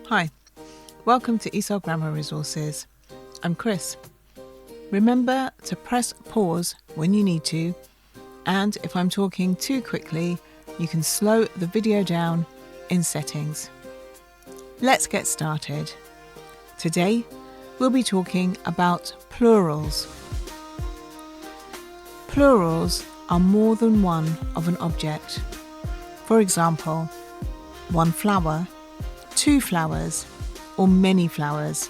Hi, welcome to ESOL Grammar Resources. I'm Chris. Remember to press pause when you need to, and if I'm talking too quickly, you can slow the video down in settings. Let's get started. Today, we'll be talking about plurals. Plurals are more than one of an object. For example, one flower, two flowers, or many flowers.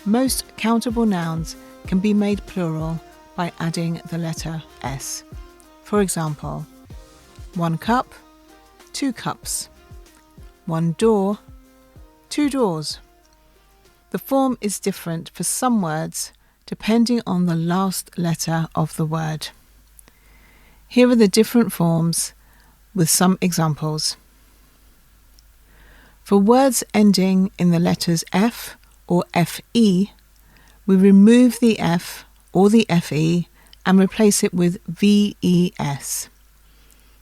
Most countable nouns can be made plural by adding the letter S. For example, one cup, two cups. One door, two doors. The form is different for some words depending on the last letter of the word. Here are the different forms with some examples. For words ending in the letters F or FE, we remove the F or the FE and replace it with VES.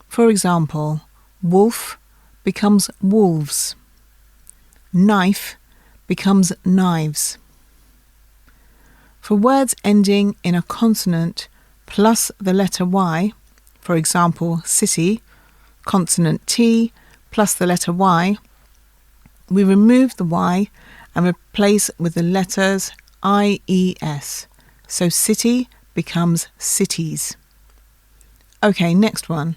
For example, wolf becomes wolves. Knife becomes knives. For words ending in a consonant plus the letter Y, for example, city, consonant T plus the letter Y, we remove the Y and replace with the letters IES. So city becomes cities. Okay, next one.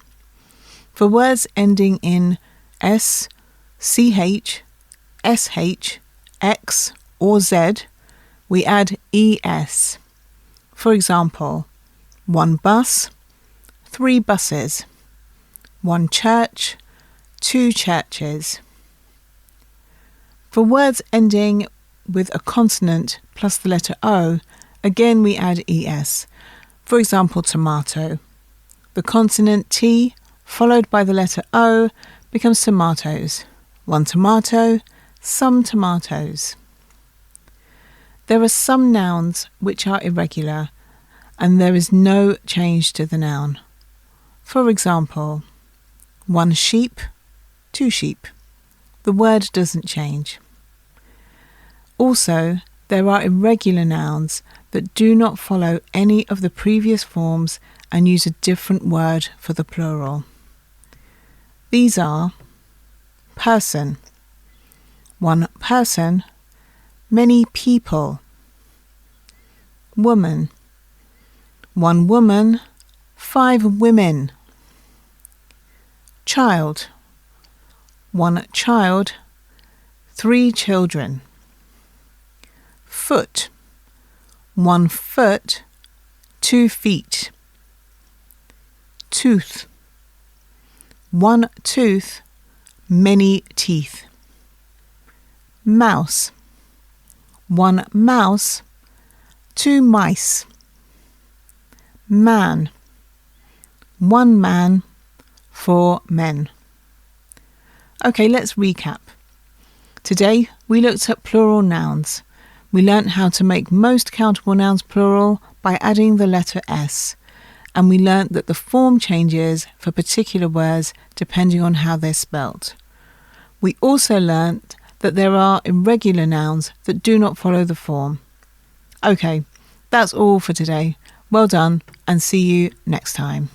For words ending in S, CH, SH, X or Z, we add ES. For example, one bus, three buses. One church, two churches. For words ending with a consonant plus the letter O, again we add ES. For example, tomato. The consonant T followed by the letter O becomes tomatoes. One tomato, some tomatoes. There are some nouns which are irregular and there is no change to the noun. For example, one sheep, two sheep. The word doesn't change. Also, there are irregular nouns that do not follow any of the previous forms and use a different word for the plural. These are person, one person, many people. Woman, one woman, five women. Child, one child, three children. Foot, one foot, 2 feet. Tooth, one tooth, many teeth. Mouse, one mouse, 2 mice. Man, one man, 4 men. Okay, let's recap. Today we looked at plural nouns. We learnt how to make most countable nouns plural by adding the letter S, and we learnt that the form changes for particular words depending on how they're spelt. We also learnt that there are irregular nouns that do not follow the form. Okay, that's all for today. Well done, and see you next time.